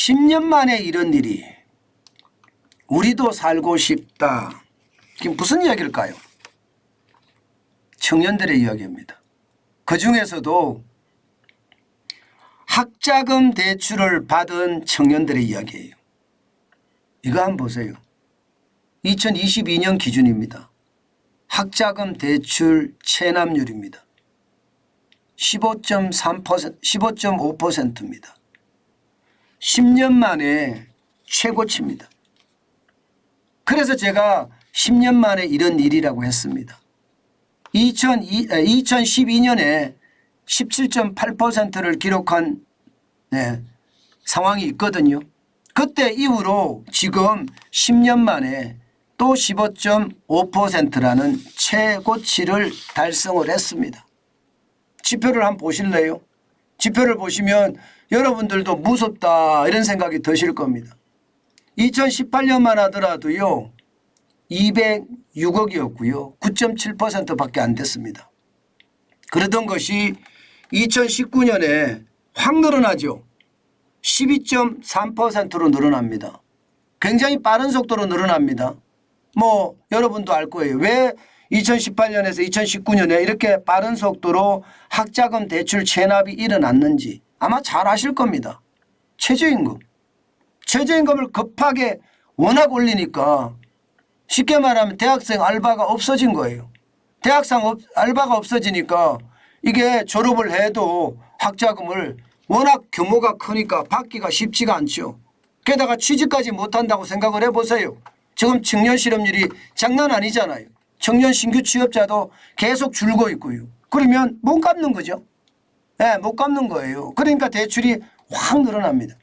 10년 만에 이런 일이 우리도 살고 싶다. 이게 무슨 이야기일까요? 청년들의 이야기입니다. 그중에서도 학자금 대출을 받은 청년들의 이야기예요. 이거 한번 보세요. 2022년 기준입니다. 학자금 대출 체납률입니다. 15.3%, 15.5%입니다. 10년 만에 최고치입니다. 그래서 제가 10년 만에 이런 일이라고 했습니다. 2012년에 17.8%를 기록한 상황이 있거든요. 그때 이후로 지금 10년 만에 또 15.5%라는 최고치를 달성을 했습니다. 지표를 한번 보실래요? 지표를 보시면 여러분들도 무섭다 이런 생각이 드실 겁니다. 2018년만 하더라도요 206억이었고요 9.7%밖에 안 됐습니다. 그러던 것이 2019년에 확 늘어나죠. 12.3%로 늘어납니다. 굉장히 빠른 속도로 늘어납니다. 뭐 여러분도 알 거예요. 왜 2018년에서 2019년에 이렇게 빠른 속도로 학자금 대출 체납이 일어났는지 아마 잘 아실 겁니다. 최저임금. 최저임금을 급하게 워낙 올리니까 쉽게 말하면 대학생 알바가 없어진 거예요. 대학생 알바가 없어지니까 이게 졸업을 해도 학자금을 워낙 규모가 크니까 받기가 쉽지가 않죠. 게다가 취직까지 못한다고 생각을 해보세요. 지금 청년 실업률이 장난 아니잖아요. 청년 신규 취업자도 계속 줄고 있고요. 그러면 못 갚는 거죠. 네, 못 갚는 거예요. 그러니까 대출이 확 늘어납니다.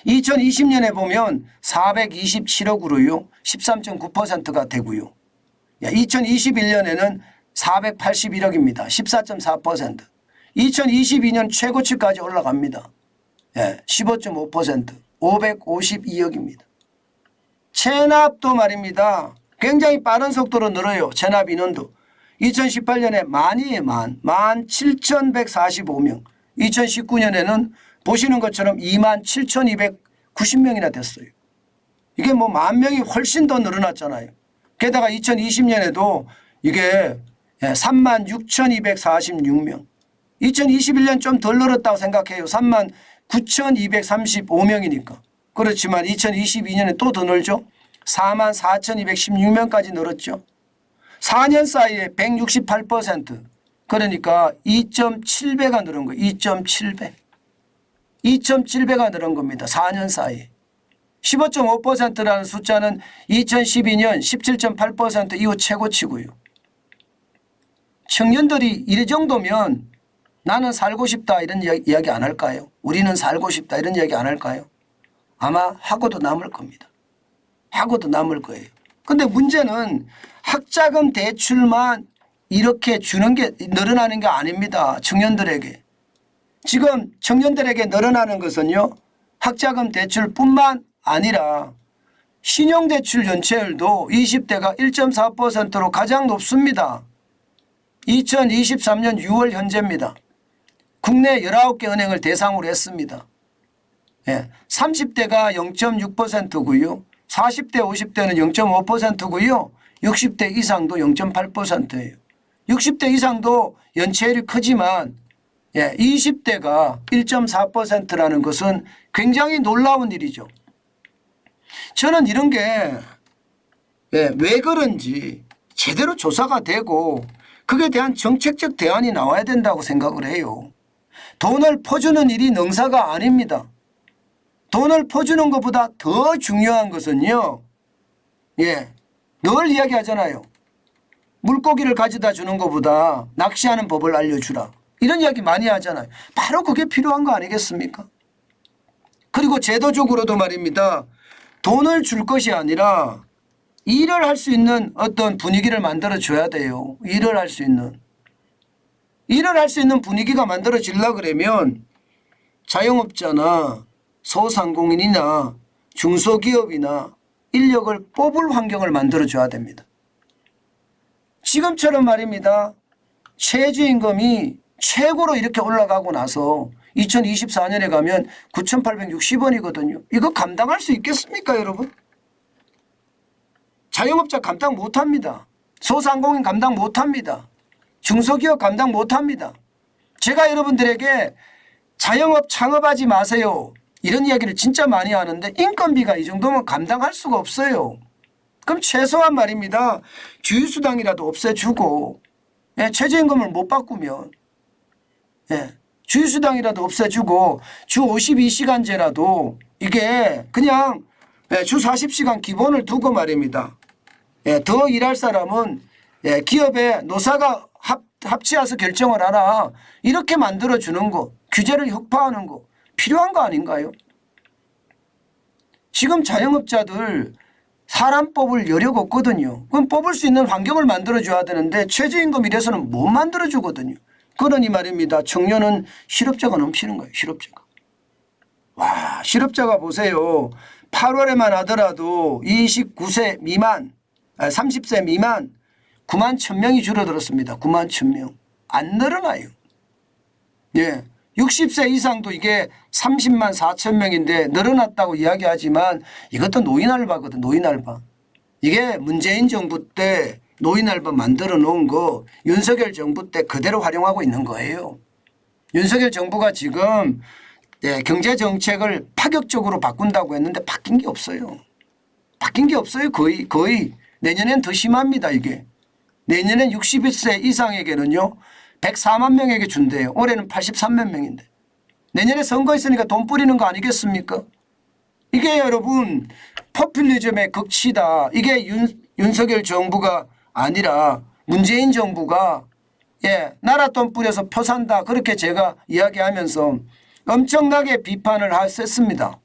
2020년에 보면 427억으로요. 13.9%가 되고요. 2021년에는 481억입니다. 14.4%. 2022년 최고치까지 올라갑니다. 15.5%. 552억입니다. 체납도 말입니다. 굉장히 빠른 속도로 늘어요. 체납 인원도. 2018년에 만이에요. 17,145명. 2019년에는 보시는 것처럼 27,290명이나 됐어요. 이게 뭐 10,000명이 훨씬 더 늘어났잖아요. 게다가 2020년에도 이게 36,246명. 2021년 좀 덜 늘었다고 생각해요. 39,235명이니까. 그렇지만 2022년에 또 더 늘죠. 44,216명까지 늘었죠. 4년 사이에 168%. 그러니까 2.7배가 늘은 거예요. 2.7배. 2.7배가 늘은 겁니다. 4년 사이에. 15.5%라는 숫자는 2012년 17.8% 이후 최고치고요. 청년들이 이 정도면 나는 살고 싶다 이런 이야기 안 할까요? 우리는 살고 싶다 이런 이야기 안 할까요? 아마 하고도 남을 겁니다. 하고도 남을 거예요. 그런데 문제는 학자금 대출만 이렇게 주는 게 늘어나는 게 아닙니다. 청년들에게. 지금 청년들에게 늘어나는 것은요. 학자금 대출뿐만 아니라 신용대출 연체율도 20대가 1.4%로 가장 높습니다. 2023년 6월 현재입니다. 국내 19개 은행을 대상으로 했습니다. 30대가 0.6%고요. 40대 50대는 0.5%고요. 60대 이상도 0.8%예요. 60대 이상도 연체율이 크지만 20대가 1.4%라는 것은 굉장히 놀라운 일이죠. 저는 이런 게 왜 그런지 제대로 조사가 되고 그에 대한 정책적 대안이 나와야 된다고 생각을 해요. 돈을 퍼주는 일이 능사가 아닙니다. 돈을 퍼주는 것보다 더 중요한 것은요. 늘 이야기하잖아요. 물고기를 가져다 주는 것보다 낚시하는 법을 알려주라. 이런 이야기 많이 하잖아요. 바로 그게 필요한 거 아니겠습니까? 그리고 제도적으로도 말입니다. 돈을 줄 것이 아니라 일을 할 수 있는 어떤 분위기를 만들어 줘야 돼요. 일을 할 수 있는. 일을 할 수 있는 분위기가 만들어지려고 그러면 자영업자나 소상공인이나 중소기업이나 인력을 뽑을 환경을 만들어 줘야 됩니다. 지금처럼 말입니다. 최저임금이 최고로 이렇게 올라가고 나서 2024년에 가면 9,860원이거든요. 이거 감당할 수 있겠습니까, 여러분? 자영업자 감당 못합니다. 소상공인 감당 못합니다. 중소기업 감당 못합니다. 제가 여러분들에게 자영업 창업하지 마세요, 이런 이야기를 진짜 많이 하는데 인건비가 이 정도면 감당할 수가 없어요. 그럼 최소한 말입니다, 주휴수당이라도 없애주고, 예, 최저임금을 못 바꾸면, 예, 주휴수당이라도 없애주고 주 52시간제라도 이게 그냥, 예, 주 40시간 기본을 두고 말입니다. 예, 더 일할 사람은, 예, 기업에 노사가 합치해서 결정을 하라, 이렇게 만들어주는 거, 규제를 혁파하는 거 필요한 거 아닌가요? 지금 자영업자들 사람 뽑을 여력 없거든요. 그럼 뽑을 수 있는 환경을 만들어줘야 되는데 최저임금 이래서는 못 만들어주거든요. 그러니 말입니다, 청년은 실업자가 넘치는 거예요. 실업자가. 와, 실업자가 보세요. 8월에만 하더라도 29세 미만, 30세 미만 9만 1,000명이 줄어들었습니다. 9만 1,000명. 안 늘어나요. 예. 60세 이상도 이게 30만 4천 명인데 늘어났다고 이야기하지만 이것도 노인 알바거든. 노인 알바. 이게 문재인 정부 때 노인 알바 만들어 놓은 거 윤석열 정부 때 그대로 활용하고 있는 거예요. 윤석열 정부가 지금, 예, 경제 정책을 파격적으로 바꾼다고 했는데 바뀐 게 없어요. 바뀐 게 없어요. 거의. 내년엔 더 심합니다. 이게. 내년엔 61세 이상에게는요 104만 명에게 준대요. 올해는 83만 명인데. 내년에 선거 있으니까 돈 뿌리는 거 아니겠습니까? 이게 여러분 포퓰리즘의 극치다. 이게 윤석열 정부가 아니라 문재인 정부가, 예, 나라 돈 뿌려서 표 산다, 그렇게 제가 이야기하면서 엄청나게 비판을 했습니다.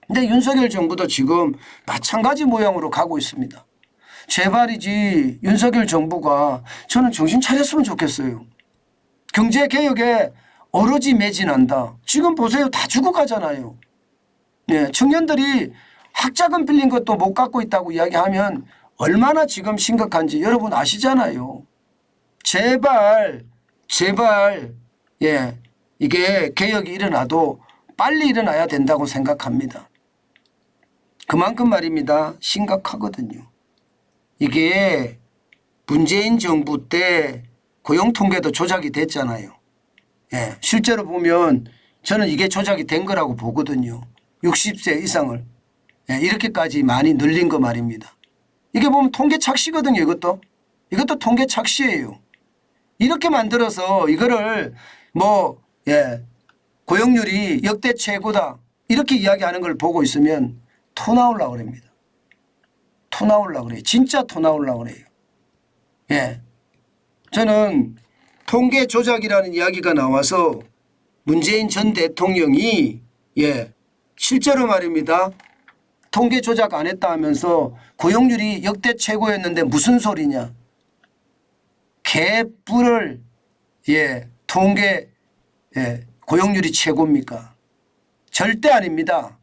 근데 윤석열 정부도 지금 마찬가지 모양으로 가고 있습니다. 제발이지 윤석열 정부가 저는 정신 차렸으면 좋겠어요. 경제개혁에 오로지 매진한다. 지금 보세요. 다 죽어가잖아요. 네, 청년들이 학자금 빌린 것도 못 갖고 있다고 이야기하면 얼마나 지금 심각한지 여러분 아시잖아요. 제발, 예, 이게 개혁이 일어나도 빨리 일어나야 된다고 생각합니다. 그만큼 말입니다, 심각하거든요. 이게 문재인 정부 때 고용통계도 조작이 됐잖아요. 예, 실제로 보면 저는 이게 조작이 된 거라고 보거든요. 60세 이상을, 예, 이렇게까지 많이 늘린 거 말입니다. 이게 보면 통계 착시거든요. 이것도 통계 착시예요. 이렇게 만들어서 이거를 뭐, 예, 고용률이 역대 최고다 이렇게 이야기하는 걸 보고 있으면 토 나오려고 그럽니다. 토 나오려고 그래요. 진짜 토 나오려고 그래요. 예. 저는 통계 조작이라는 이야기가 나와서 문재인 전 대통령이, 예, 실제로 말입니다, 통계 조작 안 했다 하면서 고용률이 역대 최고였는데 무슨 소리냐. 개뿔을, 예, 통계, 예, 고용률이 최고입니까? 절대 아닙니다.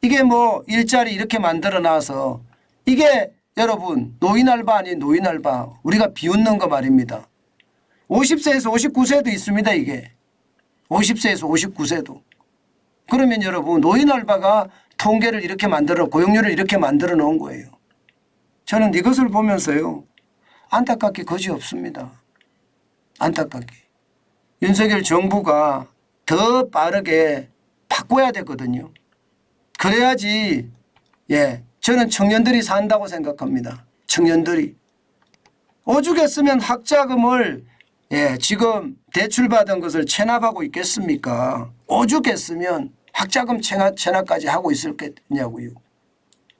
이게 뭐 일자리 이렇게 만들어 놔서 이게 여러분 노인 알바 아닌 노인 알바 우리가 비웃는 거 말입니다. 50세에서 59세도 있습니다. 이게 50세에서 59세도. 그러면 여러분 노인 알바가 통계를 이렇게 만들어 고용률을 이렇게 만들어 놓은 거예요. 저는 이것을 보면서요 안타깝게 거지없습니다. 안타깝게. 윤석열 정부가 더 빠르게 바꿔야 되거든요. 그래야지, 예, 저는 청년들이 산다고 생각합니다. 청년들이. 오죽했으면 학자금을, 예, 지금 대출받은 것을 체납하고 있겠습니까? 오죽했으면 학자금 체납까지 하고 있었겠냐고요.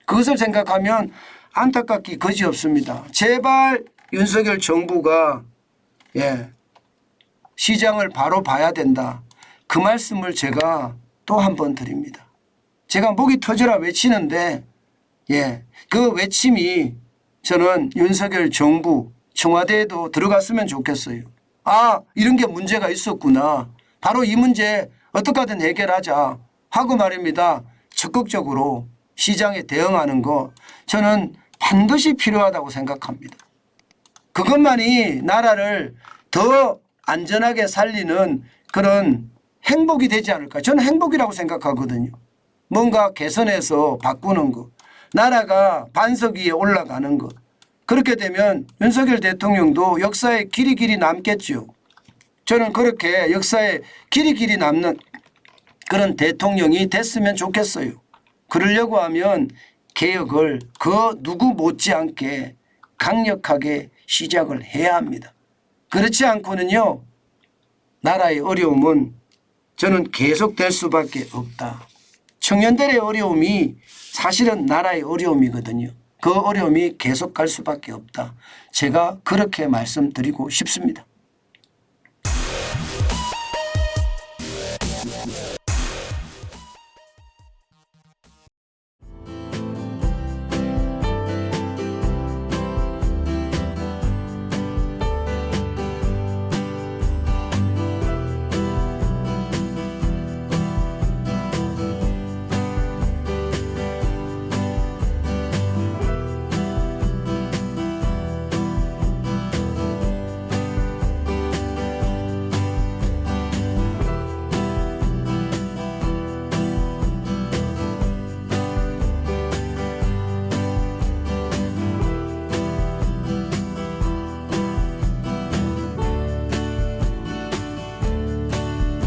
그것을 생각하면 안타깝기 거지없습니다. 제발 윤석열 정부가, 예, 시장을 바로 봐야 된다. 그 말씀을 제가 또 한 번 드립니다. 제가 목이 터져라 외치는데, 예, 그 외침이 저는 윤석열 정부 청와대에도 들어갔으면 좋겠어요. 아, 이런 게 문제가 있었구나. 바로 이 문제 어떻게 하든 해결하자 하고 말입니다. 적극적으로 시장에 대응하는 거 저는 반드시 필요하다고 생각합니다. 그것만이 나라를 더 안전하게 살리는 그런, 행복이 되지 않을까. 저는 행복이라고 생각하거든요. 뭔가 개선해서 바꾸는 것. 나라가 반석 위에 올라가는 것. 그렇게 되면 윤석열 대통령도 역사에 길이 남겠죠. 저는 그렇게 역사에 길이 남는 그런 대통령이 됐으면 좋겠어요. 그러려고 하면 개혁을 그 누구 못지않게 강력하게 시작을 해야 합니다. 그렇지 않고는요. 나라의 어려움은 저는 계속될 수밖에 없다. 청년들의 어려움이 사실은 나라의 어려움이거든요. 그 어려움이 계속 갈 수밖에 없다. 제가 그렇게 말씀드리고 싶습니다.